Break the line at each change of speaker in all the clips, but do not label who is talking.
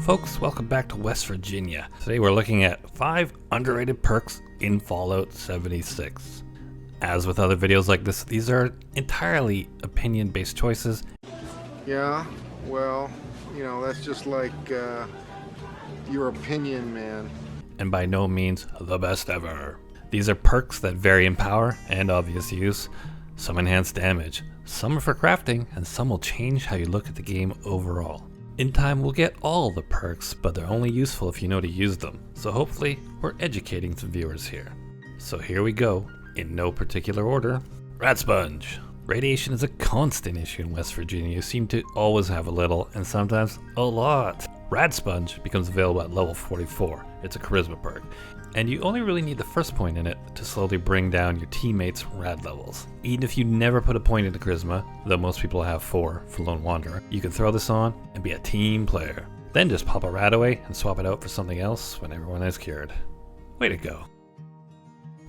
Folks, welcome back to West Virginia. Today we're looking at 5 underrated perks in Fallout 76. As with other videos like this, these are entirely opinion-based choices.
Yeah, well, you know, that's just like your opinion, man.
And by no means the best ever. These are perks that vary in power and obvious use. Some enhance damage, some are for crafting, and some will change how you look at the game overall. In time we'll get all the perks, but they're only useful if you know to use them. So hopefully we're educating some viewers here. So here we go, in no particular order. Rat Sponge. Radiation is a constant issue in West Virginia. You seem to always have a little, and sometimes a lot. Rad Sponge becomes available at level 44. It's a charisma perk, and you only really need the first point in it to slowly bring down your teammates' rad levels. Even if you never put a point into charisma, though most people have 4 for Lone Wanderer, you can throw this on and be a team player. Then just pop a rad away and swap it out for something else when everyone is cured. Way to go.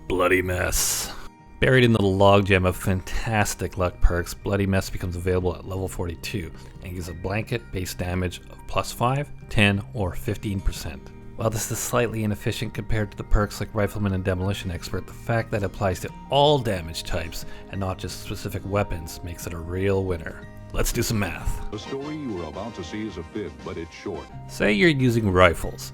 Bloody Mess. Buried in the logjam of fantastic luck perks, Bloody Mess becomes available at level 42 and gives a blanket base damage of plus 5, 10, or 15%. While this is slightly inefficient compared to the perks like Rifleman and Demolition Expert, the fact that it applies to all damage types and not just specific weapons makes it a real winner. Let's do some math.
The story you are about to see is a fib, but it's short.
Say you're using rifles.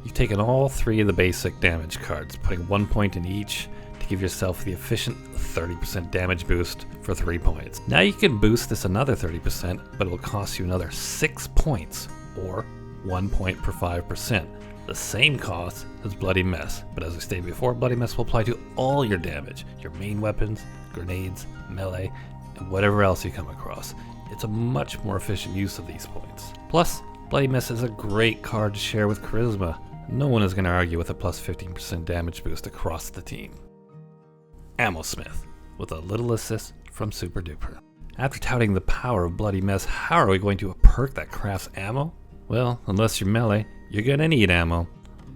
You've taken all 3 of the basic damage cards, putting 1 point in each, to give yourself the efficient 30% damage boost for 3 points. Now you can boost this another 30%, but it will cost you another 6 points, or 1 point per 5%. The same cost as Bloody Mess, but as I stated before, Bloody Mess will apply to all your damage, your main weapons, grenades, melee, and whatever else you come across. It's a much more efficient use of these points. Plus, Bloody Mess is a great card to share with Charisma. No one is going to argue with a plus 15% damage boost across the team. Ammo Smith, with a little assist from Super Duper. After touting the power of Bloody Mess, how are we going to a perk that crafts ammo? Well, unless you're melee, you're gonna need ammo.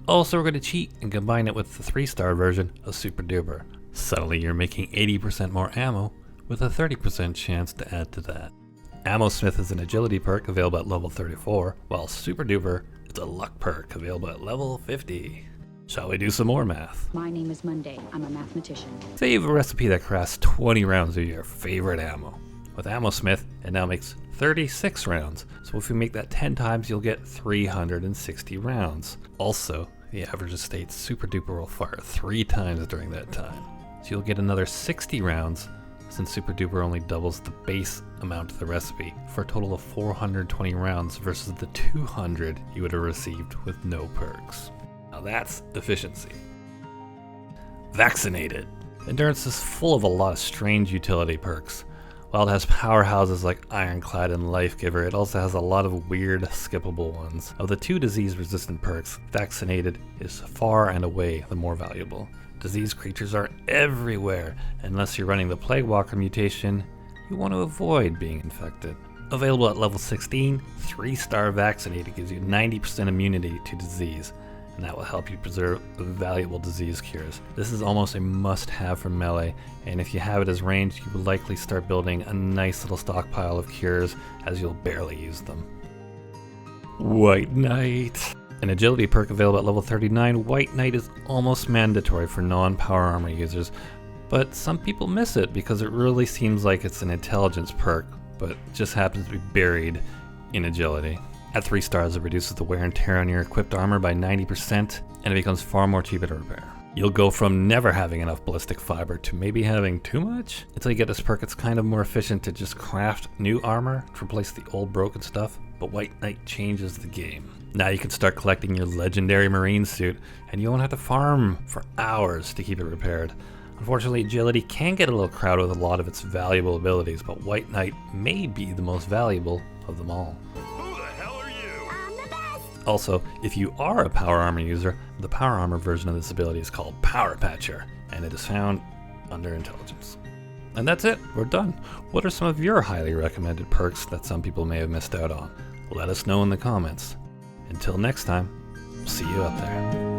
Also, we're gonna cheat and combine it with the 3-star version of Super Duper. Suddenly you're making 80% more ammo with a 30% chance to add to that. Ammo Smith is an agility perk available at level 34, while Super Duper is a luck perk available at level 50. Shall we do some more math?
My name is Monday. I'm a mathematician.
Say you have a recipe that crafts 20 rounds of your favorite ammo. With Ammo Smith, it now makes 36 rounds. So if you make that 10 times, you'll get 360 rounds. Also, the average estate Super Duper will fire 3 times during that time. So you'll get another 60 rounds, since Super Duper only doubles the base amount of the recipe, for a total of 420 rounds versus the 200 you would have received with no perks. Now that's efficiency. Vaccinated. Endurance is full of a lot of strange utility perks. While it has powerhouses like Ironclad and Life Giver, it also has a lot of weird, skippable ones. Of the 2 disease-resistant perks, Vaccinated is far and away the more valuable. Disease creatures are everywhere. Unless you're running the Plague Walker mutation, you want to avoid being infected. Available at level 16, 3-star Vaccinated gives you 90% immunity to disease, and that will help you preserve valuable disease cures. This is almost a must-have for melee, and if you have it as ranged, you will likely start building a nice little stockpile of cures, as you'll barely use them. White Knight. An agility perk available at level 39, White Knight is almost mandatory for non-power armor users, but some people miss it because it really seems like it's an intelligence perk, but it just happens to be buried in agility. At 3 stars, it reduces the wear and tear on your equipped armor by 90%, and it becomes far more cheaper to repair. You'll go from never having enough ballistic fiber to maybe having too much. Until you get this perk, it's kind of more efficient to just craft new armor to replace the old broken stuff, but White Knight changes the game. Now you can start collecting your legendary marine suit, and you won't have to farm for hours to keep it repaired. Unfortunately, agility can get a little crowded with a lot of its valuable abilities, but White Knight may be the most valuable of them all. Also, if you are a power armor user, the power armor version of this ability is called Power Patcher, and it is found under intelligence. And that's it, we're done. What are some of your highly recommended perks that some people may have missed out on? Let us know in the comments. Until next time, see you out there.